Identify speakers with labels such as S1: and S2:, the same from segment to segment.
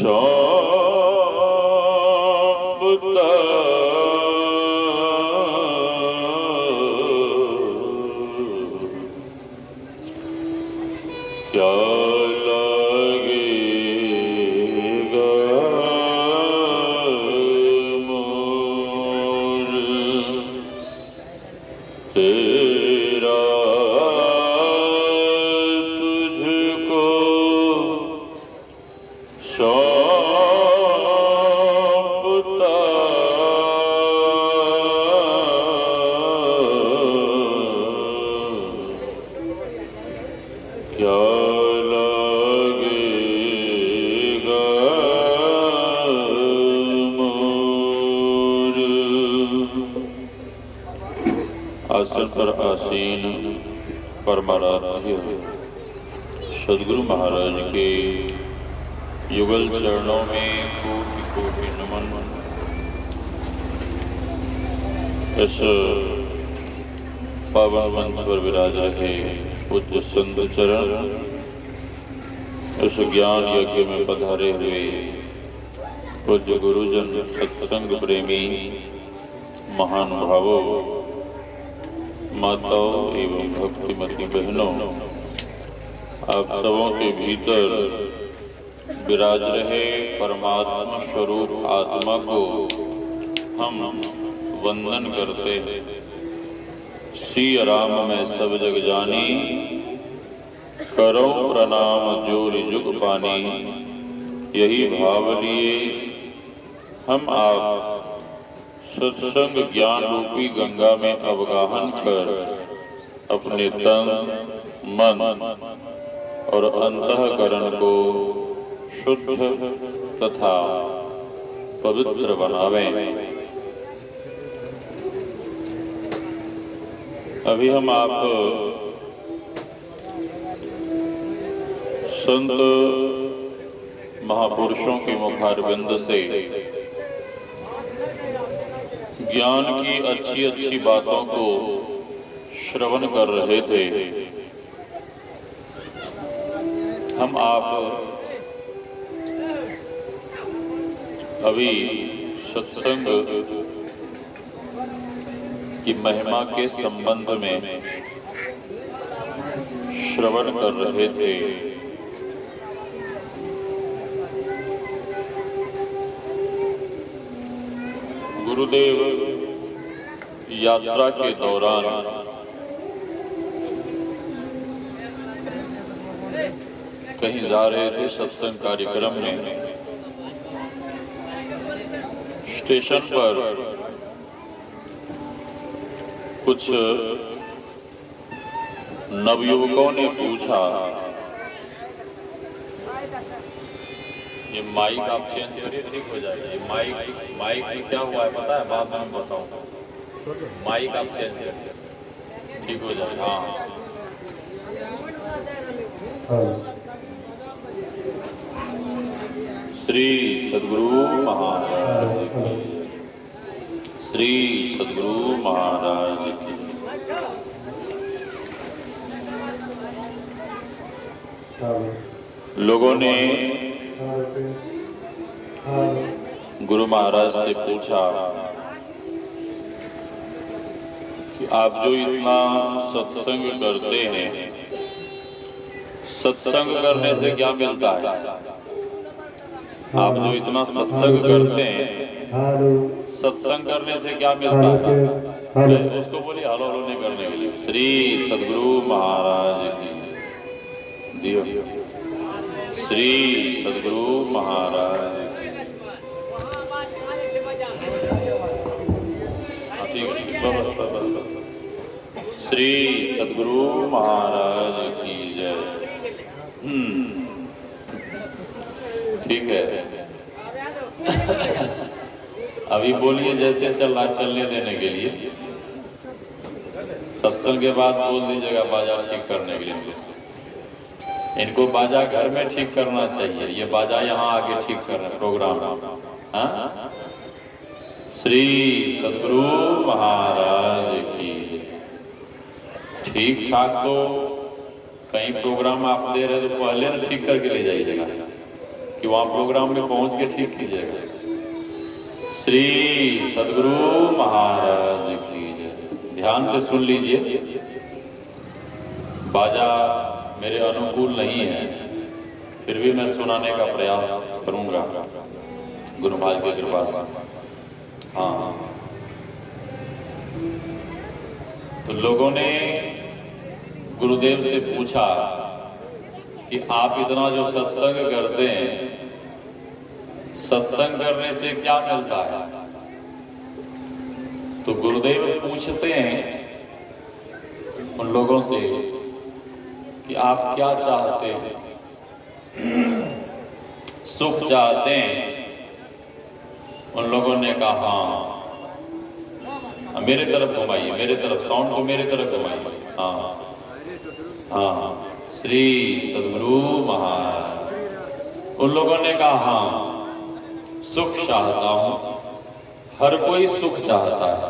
S1: सौंपता क्या लगेगा मोर तेरा तुझको सौंपता क्या लगेगा मोर। आसन पर आसीन परमाराध्य सद्गुरु महाराज के युगल चरणों में कोटि कोटि नमन। इस पावन मंच पर विराज रहे पूज्य संत चरण, इस ज्ञान यज्ञ में पधारे हुए पूज्य गुरुजन, सत्संग प्रेमी महानुभावों, माताओं एवं भक्तिमती बहनों, आप सबों के भीतर विराज रहे परमात्मा स्वरूप आत्मा को हम वंदन करते हैं। सिया राम में सब जग जानी, करो प्रणाम जोरि जुग पानी। यही भाव लिए हम आप सत्संग ज्ञान रूपी गंगा में अवगाहन कर अपने तन, मन और अंतःकरण को शुद्ध तथा पवित्र बनावें। अभी हम आप संत महापुरुषों के मुखारबिंद से ज्ञान की अच्छी अच्छी बातों को श्रवण कर रहे थे। हम आप अभी सत्संग की महिमा के संबंध में श्रवण कर रहे थे। गुरुदेव यात्रा के दौरान कहीं जा रहे थे सत्संग कार्यक्रम में। स्टेशन पर कुछ नवयुवकों ने पूछा, ये माइक आप चेंज करिए, ठीक हो जाएगा। ये माइक क्या हुआ है पता है? बाद में बताऊं। माइक आप चेंज करिए, ठीक हो जाएगा। हाँ। श्री सद्गुरु महाराज की, श्री सद्गुरु महाराज की। लोगों ने गुरु महाराज से पूछा कि आप जो इतना सत्संग करते हैं, सत्संग करने से क्या मिलता है? आप जो इतना सत्संग करते हैं, सत्संग करने से क्या मिलता है? उसको बोलिए हलो हलो नहीं करने के लिए। श्री सद्गुरु महाराज की दियो, श्री सद्गुरु महाराज श्री सद्गुरु महाराज की जय। ठीक है, अभी बोलिए जैसे चल रहा चलने देने के लिए। सत्संग के बाद बोल दीजिएगा बाजा ठीक करने के लिए। इनको बाजा घर में ठीक करना चाहिए, ये बाजा यहाँ आके ठीक कर रहे प्रोग्राम। हाँ, श्री सद्गुरु महाराज की। ठीक ठाक तो कहीं प्रोग्राम आप दे रहे तो पहले ना ठीक करके ले जाइएगा। कि वहां प्रोग्राम में पहुंच के ठीक कीजिएगा। श्री सदगुरु महाराज की जय। ध्यान से सुन लीजिए, बाजा मेरे अनुकूल नहीं है, फिर भी मैं सुनाने का प्रयास करूंगा गुरु महाराज की कृपा से। हाँ, तो लोगों ने गुरुदेव से पूछा कि आप इतना जो सत्संग करते हैं, सत्संग करने से क्या मिलता है? तो गुरुदेव पूछते हैं उन लोगों से कि आप क्या चाहते हैं? सुख चाहते हैं? उन लोगों ने कहा हाँ। मेरे तरफ घुमाइए, मेरे तरफ, साउंड को मेरे तरफ घुमाइए। हाँ हाँ, श्री सदगुरु महाराज। उन लोगों ने कहा हाँ, सुख चाहता हूं। हर कोई सुख चाहता है,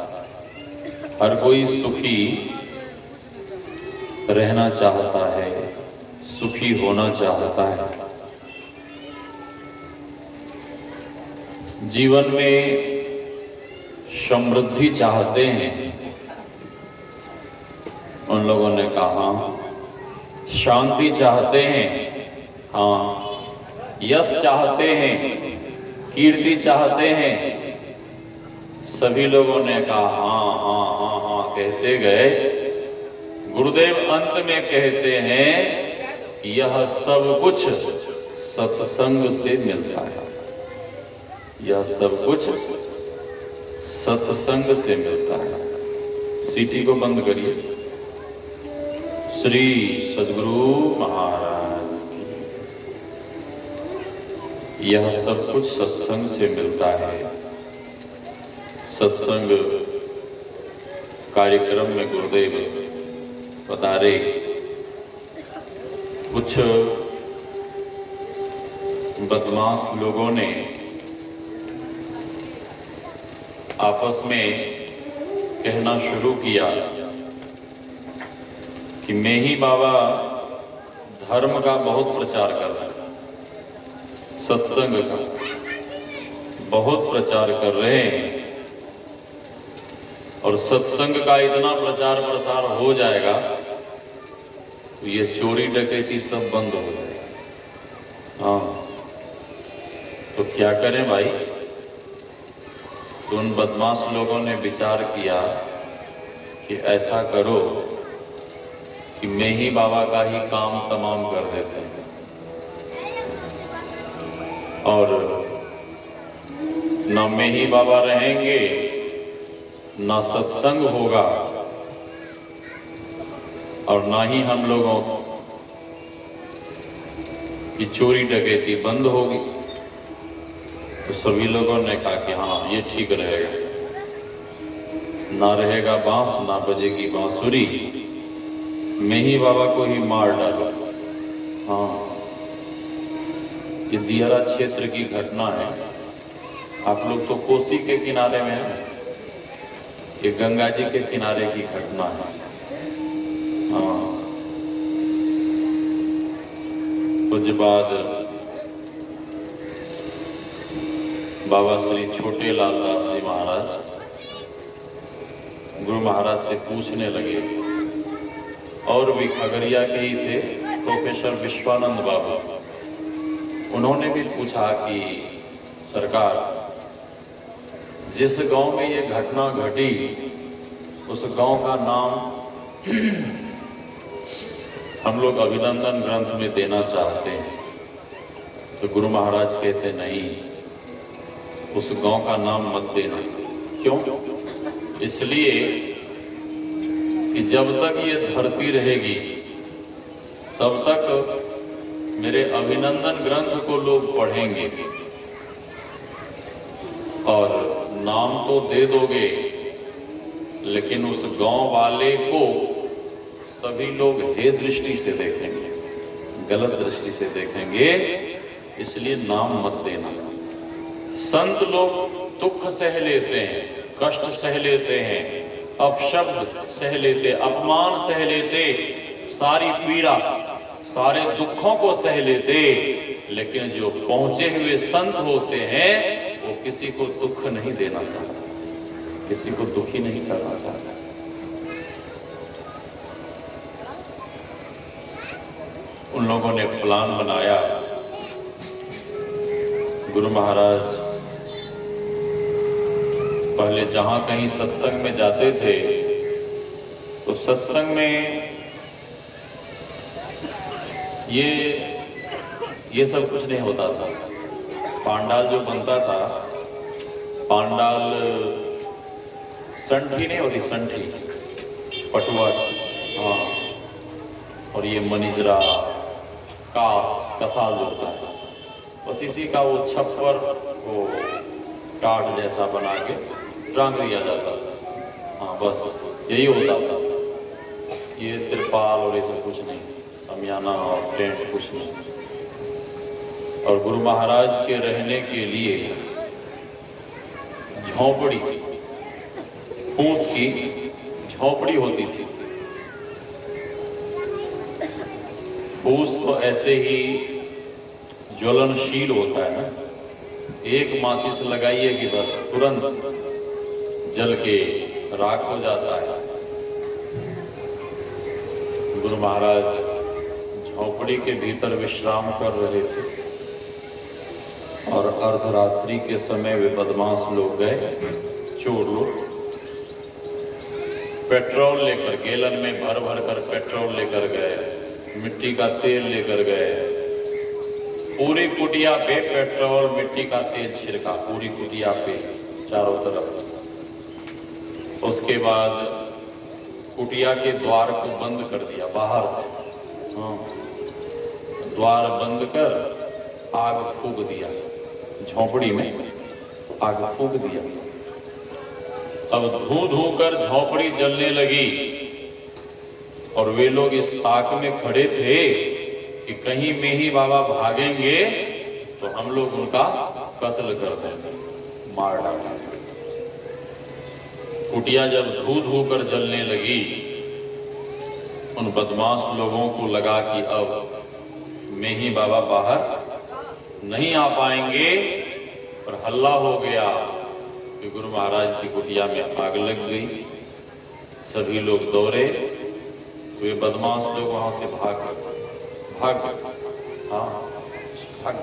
S1: हर कोई सुखी रहना चाहता है, सुखी होना चाहता है। जीवन में समृद्धि चाहते हैं। उन लोगों ने कहा शांति चाहते हैं, हाँ, यश चाहते हैं, कीर्ति चाहते हैं। सभी लोगों ने कहा हाँ हाँ हाँ हाँ कहते गए। गुरुदेव अंत में कहते हैं यह सब कुछ सत्संग से मिलता है, यह सब कुछ सत्संग से मिलता है। सीटी को बंद करिए। श्री सदगुरु महाराज की। यह सब कुछ सत्संग से मिलता है। सत्संग कार्यक्रम में गुरुदेव पधारे। कुछ बदमाश लोगों ने आपस में कहना शुरू किया कि मेही बाबा धर्म का बहुत प्रचार कर रहे हैं, सत्संग का बहुत प्रचार कर रहे हैं, और सत्संग का इतना प्रचार प्रसार हो जाएगा तो ये चोरी डकैती सब बंद हो जाएगा। हाँ, तो क्या करें भाई? तो उन बदमाश लोगों ने विचार किया कि ऐसा करो कि मेही बाबा का ही काम तमाम कर देते हैं, और न मेही बाबा रहेंगे, ना सत्संग होगा, और ना ही हम लोगों की चोरी डकैती बंद होगी। तो सभी लोगों ने कहा कि हाँ ये ठीक रहेगा, ना रहेगा बांस, ना बजेगी बांसुरी, मेही बाबा को ही मार डालो। हाँ, ये दियारा क्षेत्र की घटना है। आप लोग तो कोसी के किनारे में हैं, ये गंगा जी के किनारे की घटना है। हाँ, कुछ बाद बाबा श्री छोटे लाल दास जी महाराज गुरु महाराज से पूछने लगे, और भी खगड़िया के ही थे प्रोफेसर विश्वानंद बाबू, उन्होंने भी पूछा कि सरकार, जिस गांव में ये घटना घटी उस गांव का नाम हम लोग अभिनंदन ग्रंथ में देना चाहते हैं। तो गुरु महाराज कहते नहीं, उस गांव का नाम मत देना। क्यों? इसलिए कि जब तक ये धरती रहेगी तब तक मेरे अभिनंदन ग्रंथ को लोग पढ़ेंगे, और नाम तो दे दोगे लेकिन उस गांव वाले को सभी लोग हे दृष्टि से देखेंगे, गलत दृष्टि से देखेंगे, इसलिए नाम मत देना। संत लोग दुख सह लेते हैं, कष्ट सह लेते हैं, अपशब्द सह लेते, अपमान सह लेते, सारी पीड़ा सारे दुखों को सह लेते, लेकिन जो पहुंचे हुए संत होते हैं वो किसी को दुख नहीं देना चाहता, किसी को दुखी नहीं करना चाहता। उन लोगों ने प्लान बनाया, गुरु महाराज पहले जहां कहीं सत्संग में जाते थे तो सत्संग में ये सब कुछ नहीं होता था। पांडाल जो बनता था, पांडाल संठी नहीं होती, संठी पटुआ, हाँ, और ये मनिजरा कसाल जो होता है, बस इसी का वो छप्पर वो टाट जैसा बना के टांग दिया जाता था। हाँ, बस यही होता था। ये तिरपाल और ये सब कुछ नहीं, समियाना और टेंट कुछ नहीं। और गुरु महाराज के रहने के लिए झोंपड़ी, फूस की झोंपड़ी होती थी। फूस तो ऐसे ही ज्वलनशील होता है ना, एक माचिस लगाइए कि बस तुरंत जल के राख हो जाता है। गुरु महाराज झोंपड़ी के भीतर विश्राम कर रहे थे और अर्धरात्रि के समय वे बदमाश लोग गए, चोर लोग, पेट्रोल लेकर, गैलन में भर भर कर पेट्रोल लेकर गए, मिट्टी का तेल लेकर गए, पूरी कुटिया पे पेट्रोल मिट्टी का तेल छिड़का, पूरी कुटिया पे चारों तरफ। उसके बाद कुटिया के द्वार को बंद कर दिया बाहर से, हाँ, द्वार बंद कर आग फूंक दिया, झोंपड़ी में आग फूंक दिया। अब धू धू कर झोंपड़ी जलने लगी और वे लोग इस ताक में खड़े थे कि कहीं मेही बाबा भागेंगे तो हम लोग उनका कत्ल कर देंगे, मार डालेंगे। कुटिया जब धू धू कर जलने लगी, उन बदमाश लोगों को लगा कि अब मेही बाबा बाहर नहीं आ पाएंगे, और हल्ला हो गया कि गुरु महाराज की कुटिया में आग लग गई। सभी लोग दौड़े, वे बदमाश लोग वहां से भाग गए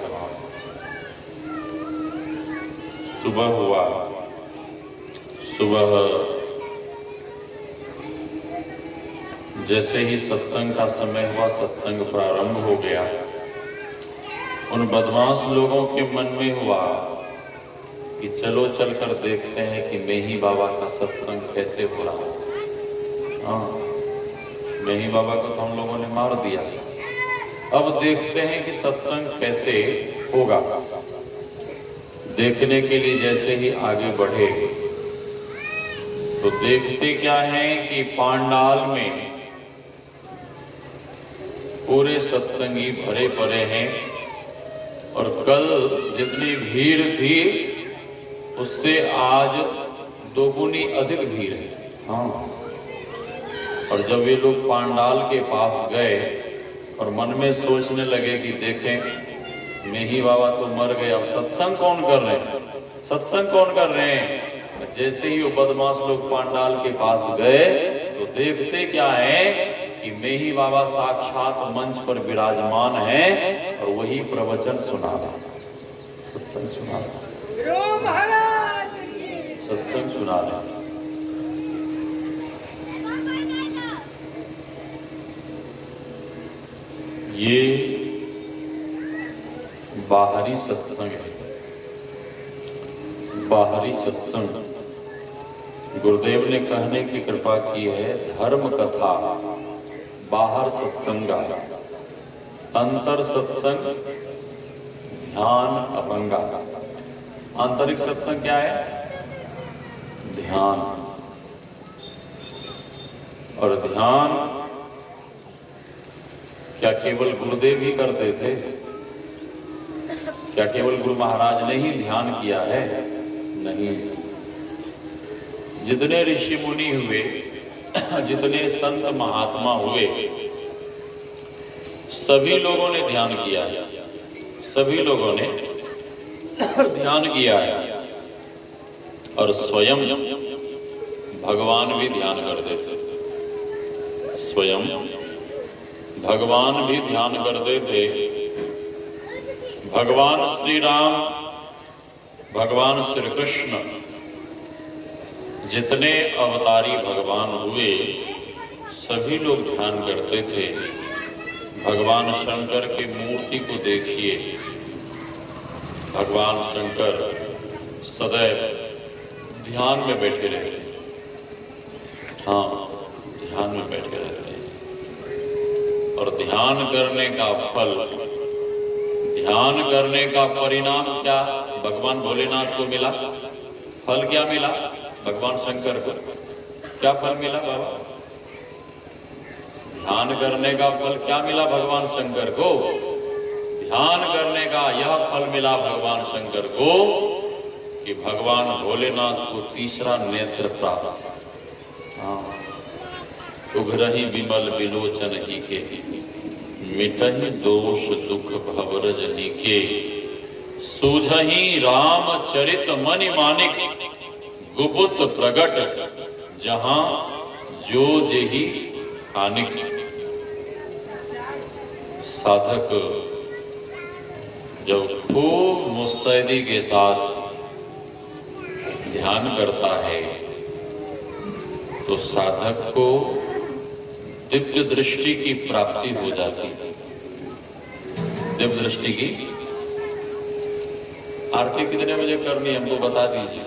S1: वहां से। सुबह हुआ, सुबह जैसे ही सत्संग का समय हुआ, सत्संग प्रारंभ हो गया। उन बदमाश लोगों के मन में हुआ कि चलो चलकर देखते हैं कि मेही बाबा का सत्संग कैसे हो रहा है। हाँ, मेही बाबा को तो हम लोगों ने मार दिया, अब देखते हैं कि सत्संग कैसे होगा। देखने के लिए जैसे ही आगे बढ़े तो देखते क्या है कि पांडाल में पूरे सत्संगी भरे पड़े हैं, और कल जितनी भीड़ थी उससे आज दोगुनी अधिक भीड़ है। हाँ, और जब ये लोग पांडाल के पास गए और मन में सोचने लगे कि देखें मेही बाबा तो मर गए, अब सत्संग कौन कर रहे हैं, सत्संग कौन कर रहे हैं। जैसे ही वो बदमाश लोग पांडाल के पास गए तो देखते क्या है कि मेही बाबा साक्षात मंच पर विराजमान है और वही प्रवचन सुना रहा, सत्संग सुना रहा, सत्संग सुना रहा। ये बाहरी सत्संग है, बाहरी सत्संग। गुरुदेव ने कहने की कृपा की है, धर्म कथा बाहर सत्संगा, अंतर सत्संग ध्यान अभंगा। आंतरिक सत्संग क्या है? ध्यान। और ध्यान क्या केवल गुरुदेव ही करते थे? क्या केवल गुरु महाराज ने ही ध्यान किया है? नहीं, जितने ऋषि मुनि हुए, जितने संत महात्मा हुए, सभी लोगों ने ध्यान किया है, सभी लोगों ने ध्यान किया है और स्वयं भगवान भी ध्यान करते थे। स्वयं भगवान भी ध्यान करते थे। भगवान श्री राम, भगवान श्री कृष्ण जितने अवतारी भगवान हुए सभी लोग ध्यान करते थे। भगवान शंकर की मूर्ति को देखिए, भगवान शंकर सदैव ध्यान में बैठे रहते, हाँ ध्यान में बैठे रहते हैं। और ध्यान करने का फल, ध्यान करने का परिणाम क्या भगवान भोलेनाथ को मिला? फल क्या मिला? भगवान शंकर को क्या फल मिला बाबा? ध्यान करने का फल क्या मिला भगवान शंकर को? ध्यान करने का यह फल मिला भगवान शंकर को कि भगवान भोलेनाथ को तीसरा नेत्र प्राप्त। हाँ, उघरहि विमल विलोचन ही के, मिटहि दोष दुख भवरज नीके, सूझहि राम चरित मनि मानिक, गुप्त प्रगट जहां जो जेहि हानिक। साधक जब खूब मुस्तैदी के साथ ध्यान करता है तो साधक को दिव्य दृष्टि की प्राप्ति हो जाती है। दिव्य दृष्टि की आरती कितने बजे करनी है हमको बता दीजिए।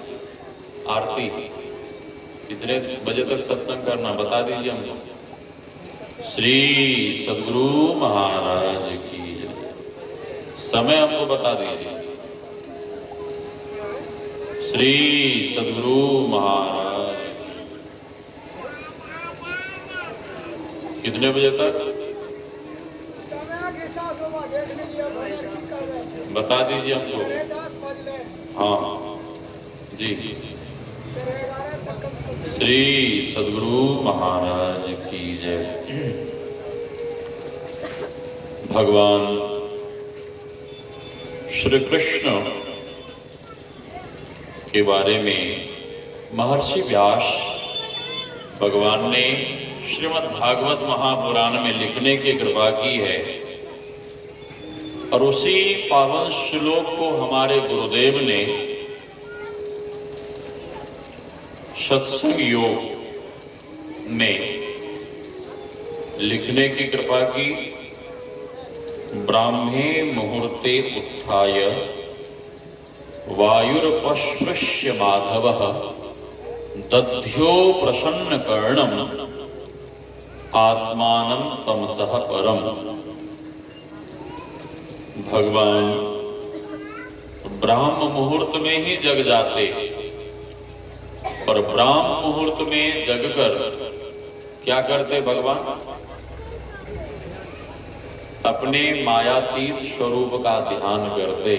S1: आरती कितने बजे तक सत्संग करना बता दीजिए हमको। श्री सद्गुरु महाराज की जय। समय हमको बता दीजिए। श्री सद्गुरु महाराज कितने बजे तक बता दीजिए हमको। हाँ जी, श्री सद्गुरु महाराज की जय। भगवान श्री कृष्ण के बारे में महर्षि व्यास भगवान ने श्रीमद् भागवत महापुराण में लिखने की कृपा की है और उसी पावन श्लोक को हमारे गुरुदेव ने सत्संग योग में लिखने की कृपा की। ब्राह्मे मुहूर्ते उत्थाय वायुर्पस्पृश्य माधवः दध्यो प्रसन्न कर्णम आत्मानं तमसः परम। भगवान ब्राह्म मुहूर्त में ही जग जाते और ब्राह्म मुहूर्त में जगकर क्या करते भगवान? अपने मायातीत स्वरूप का ध्यान करते।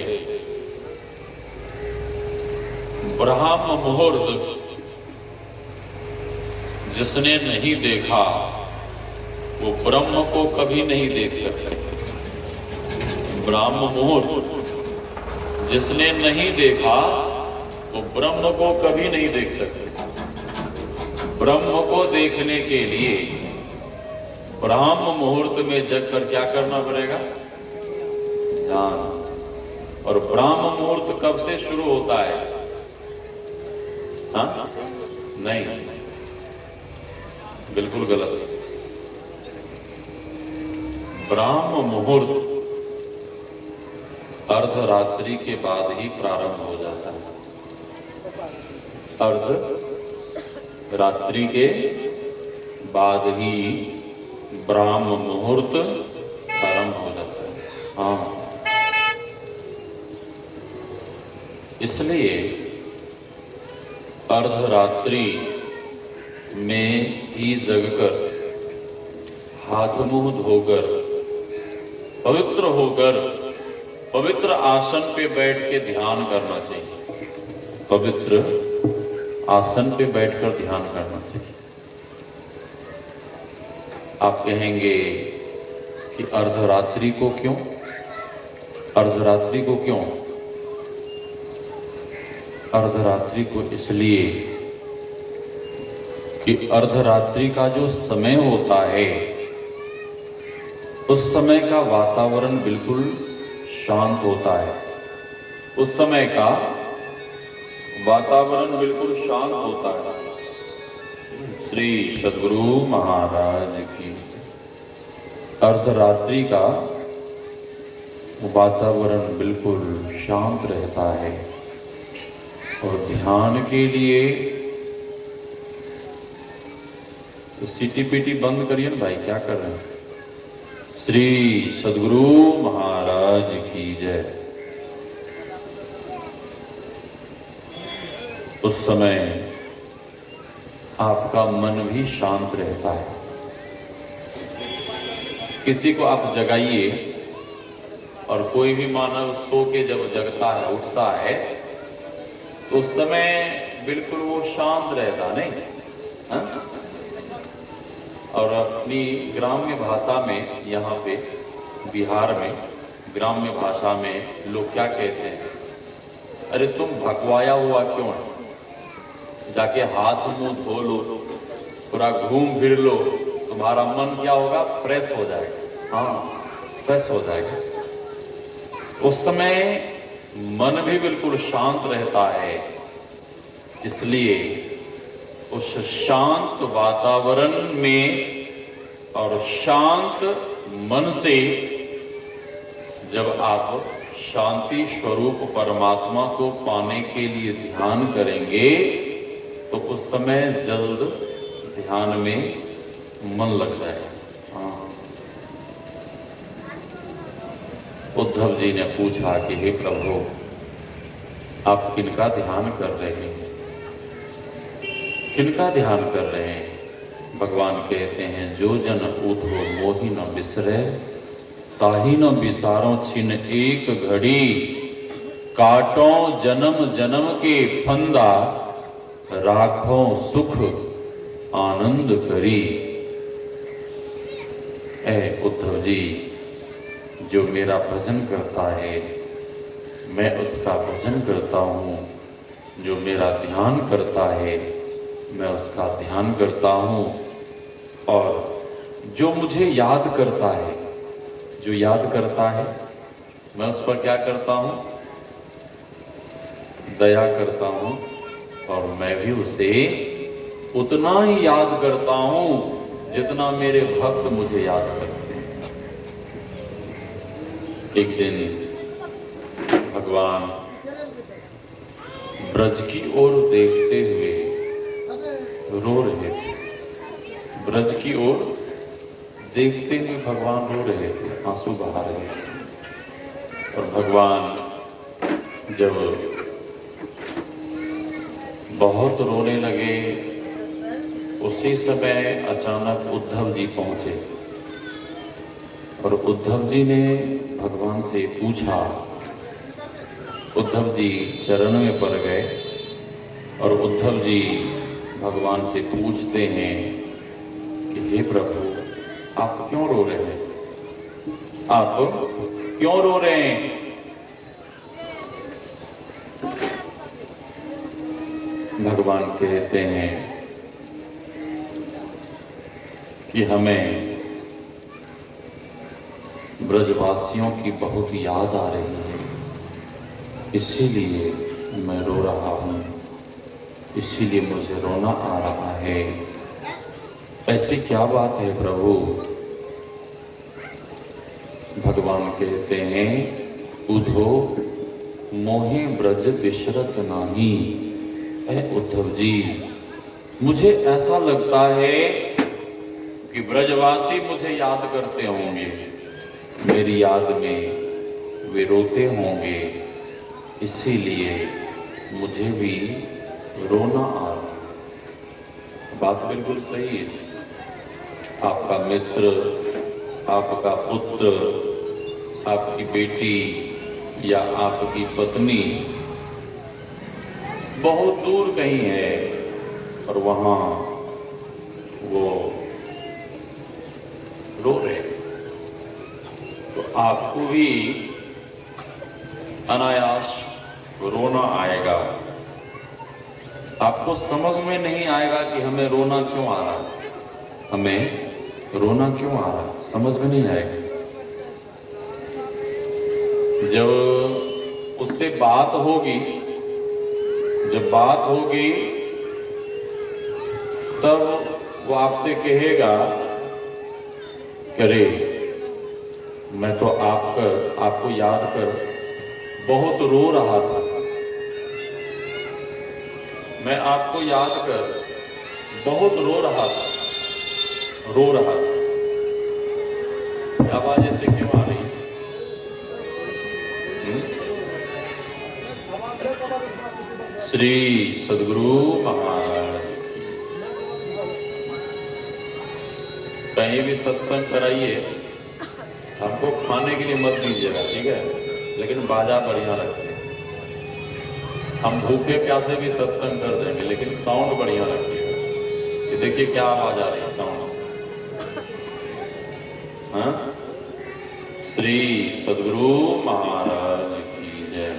S1: ब्राह्म मुहूर्त जिसने नहीं देखा वो ब्रह्म को कभी नहीं देख सकते। ब्राह्म मुहूर्त जिसने नहीं देखा वो ब्रह्म को कभी नहीं देख सकते। ब्रह्म को देखने के लिए ब्राह्म मुहूर्त में जगकर क्या करना पड़ेगा? ध्यान। और ब्राह्म मुहूर्त कब से शुरू होता है? हाँ? नहीं, बिल्कुल गलत। ब्राह्म मुहूर्त अर्धरात्रि के बाद ही प्रारंभ हो जाता है। अर्ध रात्रि के बाद ही ब्राह्म मुहूर्त प्रारंभ हो जाता है। हाँ, इसलिए अर्धरात्रि में ही जगकर हाथ मुंह धोकर पवित्र होकर पवित्र आसन पे बैठ के ध्यान करना चाहिए। पवित्र आसन पे बैठकर ध्यान करना चाहिए। आप कहेंगे कि अर्धरात्रि को क्यों? अर्धरात्रि को क्यों? अर्धरात्रि को इसलिए कि अर्धरात्रि का जो समय होता है उस समय का वातावरण बिल्कुल शांत होता है। उस समय का वातावरण बिल्कुल शांत होता है। श्री सद्गुरु महाराज की अर्धरात्रि का वातावरण बिल्कुल शांत रहता है और ध्यान के लिए तो सीटी पीटी बंद करिए ना भाई, क्या कर रहे हैं? श्री सद्गुरु महाराज की जय। उस समय आपका मन भी शांत रहता है। किसी को आप जगाइए और कोई भी मानव सो के जब जगता है, उठता है, तो उस समय बिल्कुल वो शांत रहता नहीं। हा? और अपनी ग्राम्य भाषा में, यहाँ पे बिहार में ग्राम्य भाषा में लोग क्या कहते हैं? अरे तुम भगवाया हुआ क्यों है? जाके हाथ मुंह धो लो, पूरा घूम फिर लो, तुम्हारा मन क्या होगा? फ्रेश हो जाएगा। हाँ, फ्रेश हो जाएगा। उस समय मन भी बिल्कुल शांत रहता है। इसलिए उस शांत वातावरण में और शांत मन से जब आप शांति स्वरूप परमात्मा को पाने के लिए ध्यान करेंगे तो उस समय जल्द ध्यान में मन लग जाएगा। हाँ। उद्धव जी ने पूछा कि हे प्रभु, आप किनका ध्यान कर रहे हैं? किनका ध्यान कर रहे हैं? भगवान कहते हैं, जो जन ऊधो मोहि न बिसरे, ताहि न बिसारो छिन एक घड़ी, काटो जन्म जन्म के फंदा, राखो सुख आनंद करी। ऐ उद्धव जी, जो मेरा भजन करता है मैं उसका भजन करता हूँ, जो मेरा ध्यान करता है मैं उसका ध्यान करता हूँ, और जो मुझे याद करता है, जो याद करता है मैं उस पर क्या करता हूँ? दया करता हूँ, और मैं भी उसे उतना ही याद करता हूँ जितना मेरे भक्त मुझे याद करते हैं। एक दिन भगवान ब्रज की ओर देखते हुए रो रहे थे। ब्रज की ओर देखते हुए भगवान रो रहे थे, आंसू बहा रहे थे। और भगवान जब बहुत रोने लगे, उसी समय अचानक उद्धव जी पहुंचे और उद्धव जी ने भगवान से पूछा। उद्धव जी चरण में पड़ गए और उद्धव जी भगवान से पूछते हैं कि हे प्रभु, आप क्यों रो रहे हैं? आप क्यों रो रहे हैं? भगवान कहते हैं कि हमें ब्रजवासियों की बहुत याद आ रही है, इसीलिए मैं रो रहा हूँ, इसीलिए मुझे रोना आ रहा है। ऐसी क्या बात है प्रभु? भगवान कहते हैं, उद्धो मोहि ब्रज बिसरत नाही। ऐ उद्धव जी, मुझे ऐसा लगता है कि ब्रजवासी मुझे याद करते होंगे, मेरी याद में वे रोते होंगे, इसीलिए मुझे भी रोना आ रहा। बात बिल्कुल सही है। आपका मित्र, आपका पुत्र, आपकी बेटी या आपकी पत्नी बहुत दूर कहीं है और वहां वो रो रहे, आपको भी अनायास रोना आएगा। आपको समझ में नहीं आएगा कि हमें रोना क्यों आ रहा है, हमें रोना क्यों आ रहा है, समझ में नहीं आएगा। जब उससे बात होगी, जब बात होगी तब वो आपसे कहेगा, अरे मैं तो आपको याद कर बहुत रो रहा था, मैं आपको याद कर बहुत रो रहा था। आवाज ऐसे क्यों आ रही है? श्री सद्गुरु महाराज, कहीं भी सत्संग कराइए, हमको खाने के लिए मत दीजिएगा, ठीक है, लेकिन बाजा बढ़िया रखिए। हम भूखे प्यासे भी सत्संग कर देंगे, लेकिन साउंड बढ़िया रखिएगा। ये देखिए क्या आवाज आ रही है, साउंड। हाँ, श्री सद्गुरु महाराज की जय।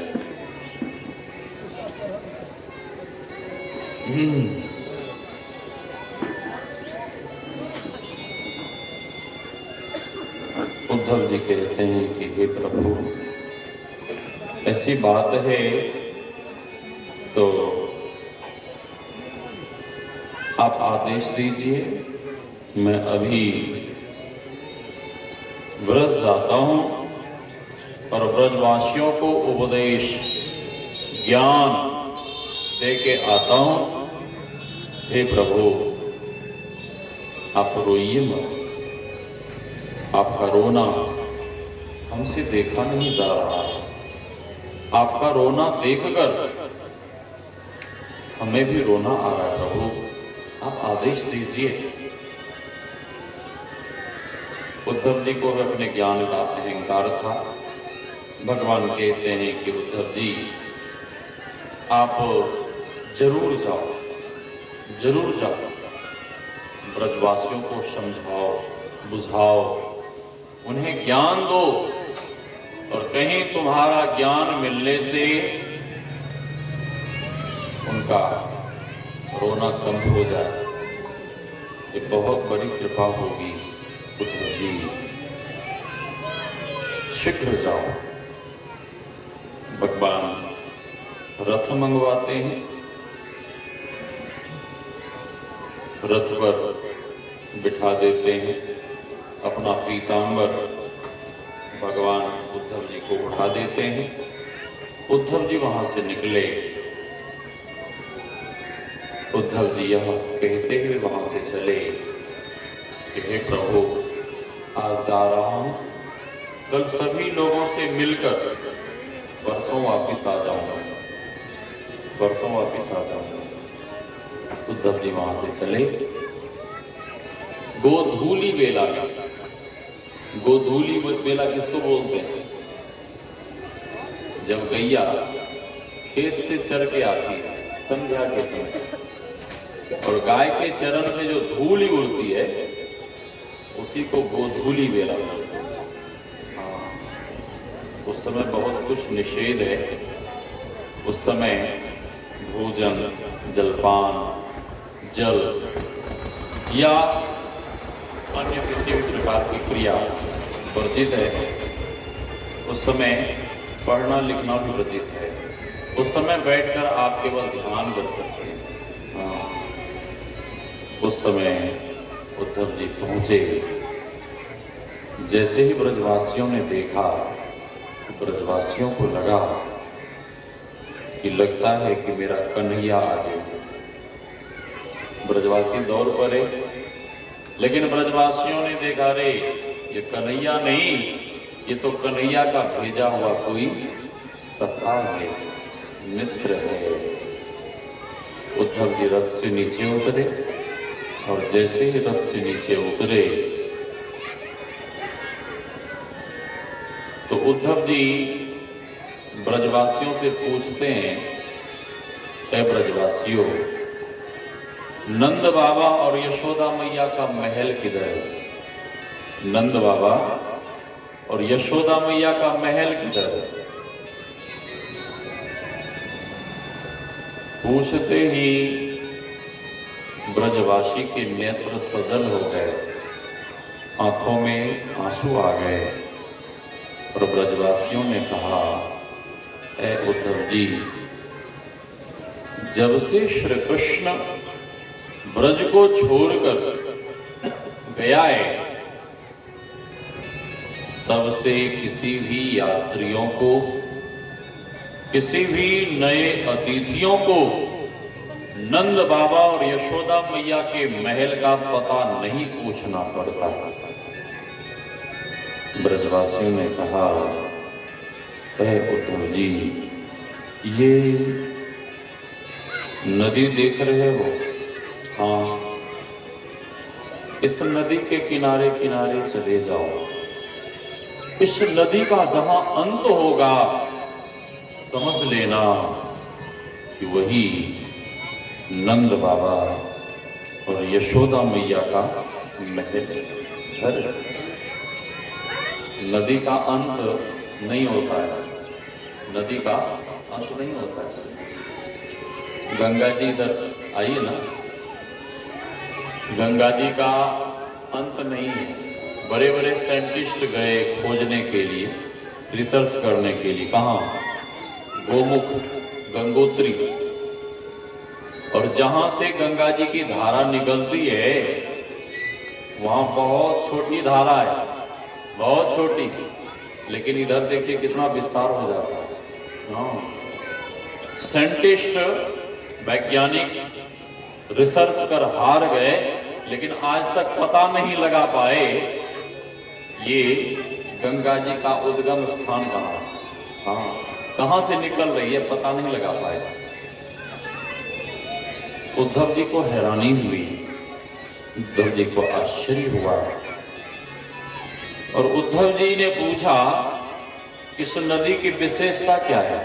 S1: उद्धव जी कहते हैं कि हे प्रभु, ऐसी बात है तो आप आदेश दीजिए, मैं अभी ब्रज जाता हूं और ब्रजवासियों को उपदेश ज्ञान दे के आता हूं। हे प्रभु, आप रोइए मत, आपका रोना हमसे देखा नहीं जा रहा, आपका रोना देखकर हमें भी रोना आ रहा है। प्रभु, आप आदेश दीजिए। उद्धव जी को अपने ज्ञान का अहंकार था। भगवान कहते हैं कि उद्धव जी, आप जरूर जाओ, जरूर जाओ, ब्रजवासियों को समझाओ, बुझाओ, उन्हें ज्ञान दो, और कहीं तुम्हारा ज्ञान मिलने से उनका रोना कम हो जाए, ये बहुत बड़ी कृपा होगी। उद्धव जी, शीघ्र जाओ। भगवान रथ मंगवाते हैं, रथ पर बिठा देते हैं, अपना पीतांबर भगवान उद्धव जी को उठा देते हैं। उद्धव जी वहां से निकले। उद्धव जी यह कहते हुए वहां से चले कि हे प्रभु, आज जा रहा हूं, कल सभी लोगों से मिलकर परसों वापिस आ जाऊंगा, परसों वापिस आ जाऊंगा। उद्धव जी वहां से चले। गोधूली बेला में, गोधूली बेला किसको बोलते हैं? जब गैया खेत से चर के आती है संध्या के समय, और गाय के चरण से जो धूली उड़ती है उसी को गोधूली बेला बोलते हैं। उस समय बहुत कुछ निषेध है। उस समय भोजन, जलपान, जल या अन्य किसी भी प्रकार की क्रिया वर्जित है। उस समय पढ़ना लिखना भी वर्जित है। उस समय बैठकर आप केवल ध्यान कर सकते हैं। उस समय उद्धव जी पहुंचे। जैसे ही ब्रजवासियों ने देखा, ब्रजवासियों को लगा कि लगता है कि मेरा कन्हैया आ गया। ब्रजवासी दौड़ पड़े, लेकिन ब्रजवासियों ने देखा, रे ये कन्हैया नहीं, ये तो कन्हैया का भेजा हुआ कोई सखा है, मित्र है। उद्धव जी रथ से नीचे उतरे, और जैसे ही रथ से नीचे उतरे तो उद्धव जी ब्रजवासियों से पूछते हैं, ऐ ब्रजवासियों, नंद बाबा और यशोदा मैया का महल किधर है? नंद बाबा और यशोदा मैया का महल किधर है? पूछते ही ब्रजवासी के नेत्र सजल हो गए, आंखों में आंसू आ गए और ब्रजवासियों ने कहा, ऐ उद्धव जी, जब से श्री कृष्ण ब्रज को छोड़कर गया है, तब से किसी भी यात्रियों को, किसी भी नए अतिथियों को नंद बाबा और यशोदा मैया के महल का पता नहीं पूछना पड़ता। ब्रजवासियों ने कहा, ऐ उद्धव जी, ये नदी देख रहे हो? हाँ, इस नदी के किनारे किनारे चले जाओ। इस नदी का जहां अंत होगा, समझ लेना कि वही नंद बाबा और यशोदा मैया का महल है। नदी का अंत नहीं होता है, नदी का अंत नहीं होता है। गंगा जी इधर आइए ना, गंगा जी का अंत नहीं है। बड़े बड़े साइंटिस्ट गए खोजने के लिए, रिसर्च करने के लिए। कहाँ? गोमुख, गंगोत्री, और जहां से गंगा जी की धारा निकलती है वहां बहुत छोटी धारा है, बहुत छोटी, लेकिन इधर देखिए कितना विस्तार हो जाता है। हाँ, साइंटिस्ट, वैज्ञानिक रिसर्च कर हार गए, लेकिन आज तक पता नहीं लगा पाए ये गंगा जी का उद्गम स्थान कहाँ है। हाँ, कहां से निकल रही है पता नहीं लगा पाए। उद्धव जी को हैरानी हुई, उद्धव जी को आश्चर्य हुआ, और उद्धव जी ने पूछा, इस नदी की विशेषता क्या है?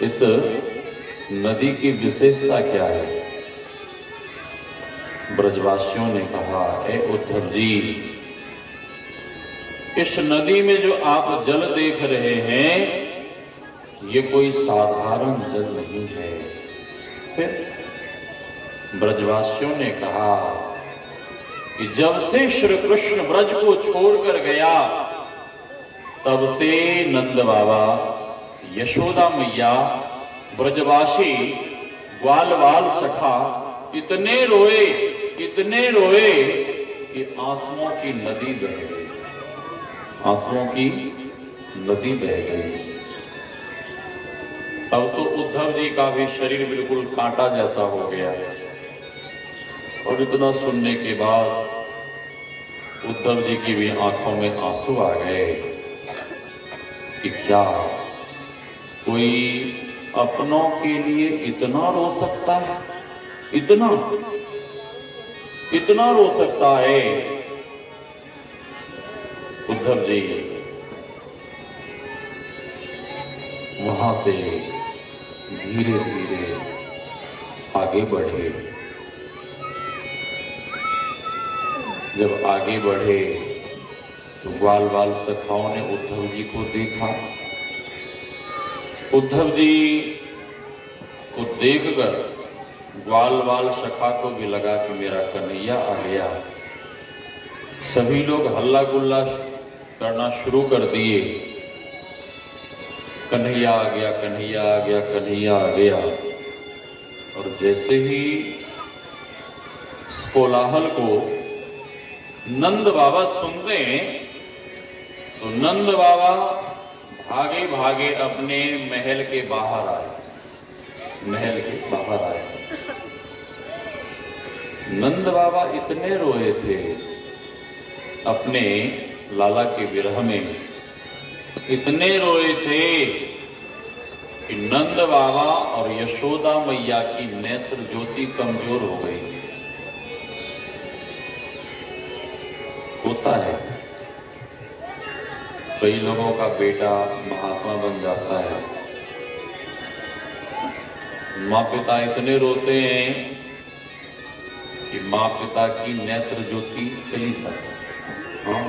S1: इस नदी की विशेषता क्या है? ब्रजवासियों ने कहा, ए उद्धव जी, इस नदी में जो आप जल देख रहे हैं, ये कोई साधारण जल नहीं है। फिर ब्रजवासियों ने कहा कि जब से श्री कृष्ण ब्रज को छोड़कर गया, तब से नंद बाबा, यशोदा मैया, ब्रजवासी, ग्वाल वाल सखा इतने रोए कि आंसुओं की नदी बह गई, आंसुओं की नदी बह गई। तब तो उद्धव जी का भी शरीर बिल्कुल कांटा जैसा हो गया, और इतना सुनने के बाद उद्धव जी की भी आंखों में आंसू आ गए कि क्या कोई अपनों के लिए इतना रो सकता है? इतना रो सकता है? उद्धव जी वहां से धीरे धीरे आगे बढ़े। जब आगे बढ़े तो ग्वाल वाल सखाओं ने उद्धव जी को देखा। उद्धव जी को देखकर ग्वाल वाल सखा को भी लगा कि मेरा कन्हैया आ गया। सभी लोग हल्ला गुल्ला करना शुरू कर दिए, कन्हैया आ गया, कन्हैया आ गया, कन्हैया आ गया। और जैसे ही इस कोलाहल को नंद बाबा सुनते हैं, तो नंद बाबा भागे भागे अपने महल के बाहर आए, महल के बाहर आए। नंद बाबा इतने रोए थे अपने लाला के विरह में, इतने रोए थे कि नंद बाबा और यशोदा मैया की नेत्र ज्योति कमजोर हो गई। होता है, कई लोगों का बेटा महात्मा बन जाता है, माँ पिता इतने रोते हैं कि माँ पिता की नेत्र ज्योति चली जाती है। हाँ,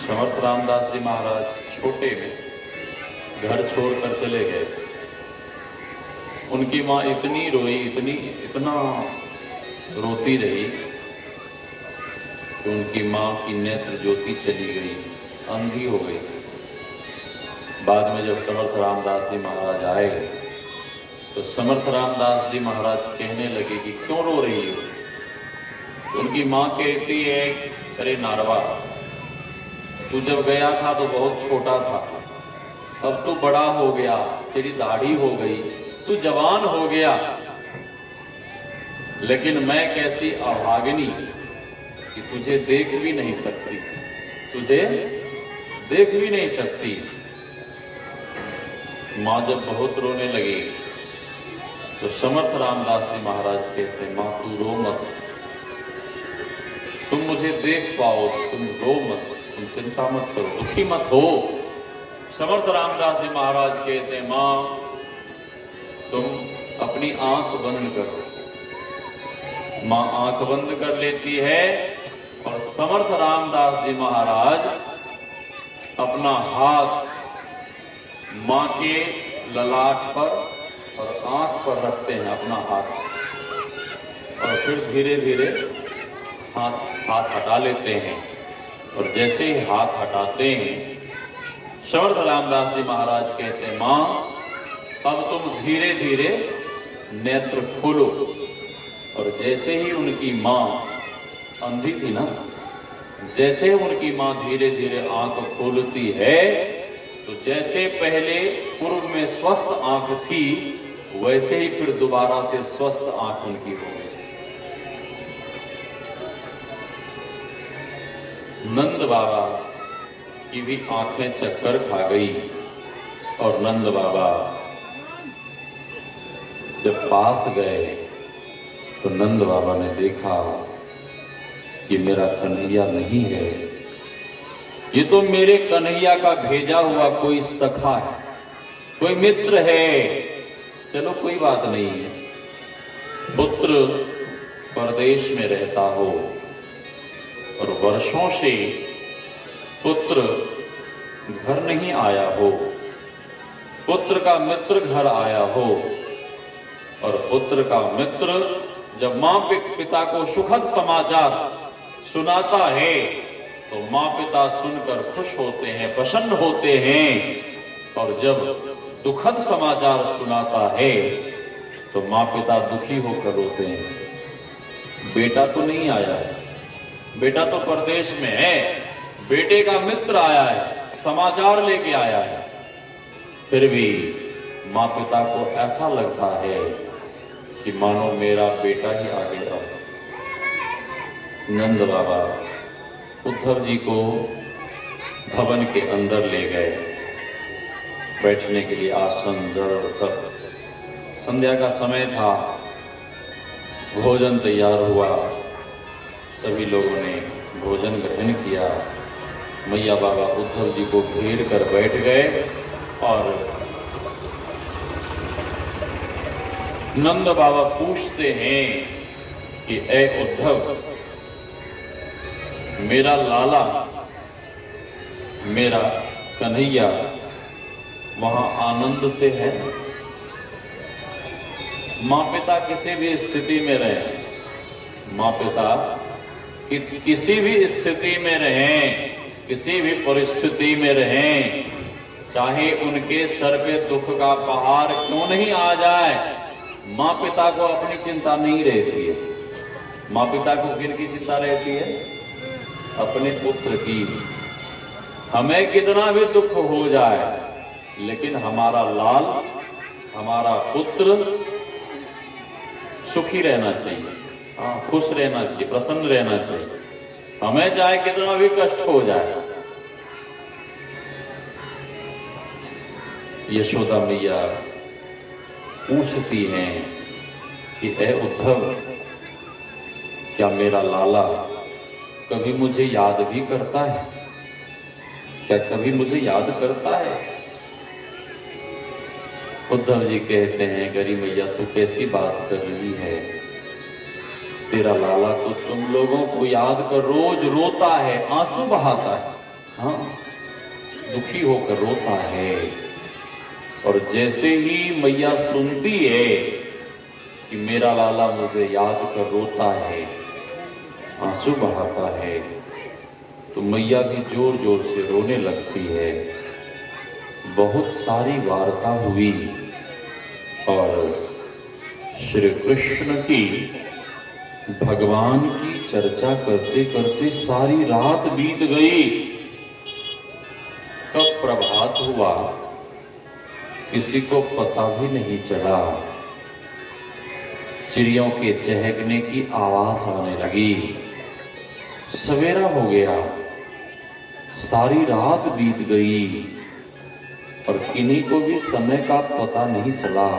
S1: समर्थ रामदास जी महाराज छोटे में घर छोड़कर चले गए। उनकी माँ इतनी रोई, इतना रोती रही कि उनकी माँ की नेत्र ज्योति चली गई, अंधी हो गई। बाद में जब समर्थ रामदास जी महाराज आए तो समर्थ रामदास जी महाराज कहने लगे कि क्यों रो रही हो? तो उनकी माँ कहती है, अरे नारवा, तू जब गया था तो बहुत छोटा था, अब तू बड़ा हो गया, तेरी दाढ़ी हो गई, तू जवान हो गया, लेकिन मैं कैसी अभागिनी कि तुझे देख भी नहीं सकती, तुझे देख भी नहीं सकती। माँ जब बहुत रोने लगी तो समर्थ रामदास जी महाराज कहते, माँ तू रो मत, तुम मुझे देख पाओ, तुम रो मत, तुम चिंता मत करो, दुखी मत हो। समर्थ रामदास जी महाराज कहते, माँ तुम अपनी आंख बंद करो। माँ आंख बंद कर लेती है और समर्थ रामदास जी महाराज अपना हाथ माँ के ललाट पर और आंख पर रखते हैं, अपना हाथ, और फिर धीरे धीरे हाथ हटा लेते हैं। और जैसे ही हाथ हटाते हैं, समर्थ रामदास जी महाराज कहते हैं, माँ अब तुम धीरे धीरे नेत्र खोलो। और जैसे ही उनकी माँ अंधी थी ना, जैसे उनकी माँ धीरे धीरे आंख खोलती है तो जैसे पहले पूर्व में स्वस्थ आंख थी, वैसे ही फिर दोबारा से स्वस्थ आंख उनकी हो गई। नंद बाबा की भी आंखें चक्कर खा गई और नंद बाबा जब पास गए तो नंद बाबा ने देखा कि मेरा कन्हैया नहीं है, ये तो मेरे कन्हैया का भेजा हुआ कोई सखा है, कोई मित्र है। चलो कोई बात नहीं है, पुत्र परदेश में रहता हो और वर्षों से पुत्र घर नहीं आया हो, पुत्र का मित्र घर आया हो, और पुत्र का मित्र जब माँ पिता को सुखद समाचार सुनाता है तो माँ पिता सुनकर खुश होते हैं, प्रसन्न होते हैं, और जब दुखद समाचार सुनाता है तो माँ पिता दुखी होकर रोते हैं। बेटा तो नहीं आया है, बेटा तो परदेश में है, बेटे का मित्र आया है, समाचार लेके आया है, फिर भी माँ पिता को ऐसा लगता है कि मानो मेरा बेटा ही आ गया। नंद बाबा उद्धव जी को भवन के अंदर ले गए, बैठने के लिए आसन जड़ सब। संध्या का समय था, भोजन तैयार हुआ, सभी लोगों ने भोजन ग्रहण किया। मैया बाबा उद्धव जी को घेर कर बैठ गए और नंद बाबा पूछते हैं कि ए उद्धव, मेरा लाला, मेरा कन्हैया वहां आनंद से है? माँ पिता किसी भी स्थिति में रहे, माँ पिता किसी भी स्थिति में रहें, किसी भी परिस्थिति में रहें, चाहे उनके सर पे दुख का पहाड़ क्यों नहीं आ जाए, माँ पिता को अपनी चिंता नहीं रहती है। माँ पिता को किनकी चिंता रहती है? अपने पुत्र की। हमें कितना भी दुख हो जाए, लेकिन हमारा लाल, हमारा पुत्र सुखी रहना चाहिए, खुश रहना चाहिए, प्रसन्न रहना चाहिए, हमें चाहे कितना भी कष्ट हो जाए। यशोदा मैया पूछती हैं कि ए उद्धव, क्या मेरा लाला कभी मुझे याद भी करता है? क्या कभी मुझे याद करता है? उद्धव जी कहते हैं, गरी मैया तू कैसी बात कर रही है, तेरा लाला तो तुम लोगों को याद कर रोज रोता है, आंसू बहाता है, हाँ, दुखी होकर रोता है। और जैसे ही मैया सुनती है कि मेरा लाला मुझे याद कर रोता है, आंसू बहाता है, तो मैया भी जोर जोर से रोने लगती है। बहुत सारी वार्ता हुई और श्री कृष्ण की भगवान की चर्चा करते करते सारी रात बीत गई। कब प्रभात हुआ किसी को पता भी नहीं चला। चिड़ियों के चहकने की आवाज आने लगी। सवेरा हो गया, सारी रात बीत गई और किन्हीं को भी समय का पता नहीं चला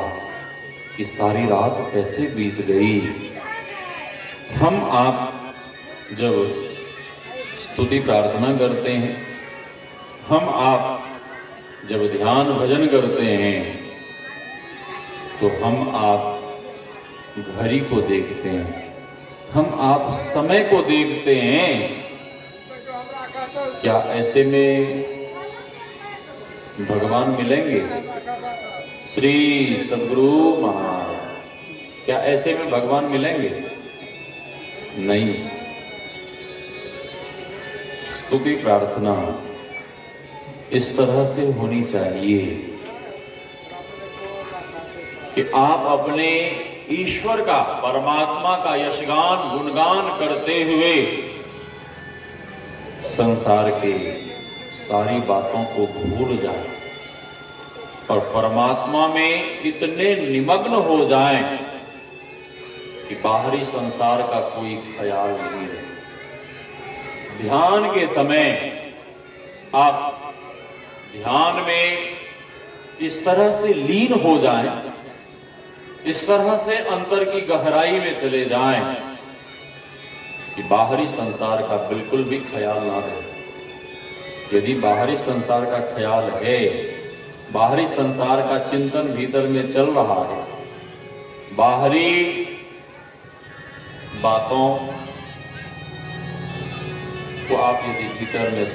S1: कि सारी रात कैसे बीत गई। हम आप जब स्तुति प्रार्थना करते हैं, हम आप जब ध्यान भजन करते हैं, तो हम आप घड़ी को देखते हैं, हम आप समय को देखते हैं। क्या ऐसे में भगवान मिलेंगे? श्री सद्गुरु महाराज, क्या ऐसे में भगवान मिलेंगे? नहीं। स्तुति प्रार्थना इस तरह से होनी चाहिए कि आप अपने ईश्वर का, परमात्मा का यशगान गुणगान करते हुए संसार के सारी बातों को भूल जाएं और परमात्मा में इतने निमग्न हो जाएं कि बाहरी संसार का कोई ख्याल नहीं रहे। ध्यान के समय आप ध्यान में इस तरह से लीन हो जाएं, इस तरह से अंतर की गहराई में चले जाएं कि बाहरी संसार का बिल्कुल भी ख्याल ना रहे। यदि बाहरी संसार का ख्याल है, बाहरी संसार का चिंतन भीतर में चल रहा है, बाहरी बातों को आप यदि भीतर में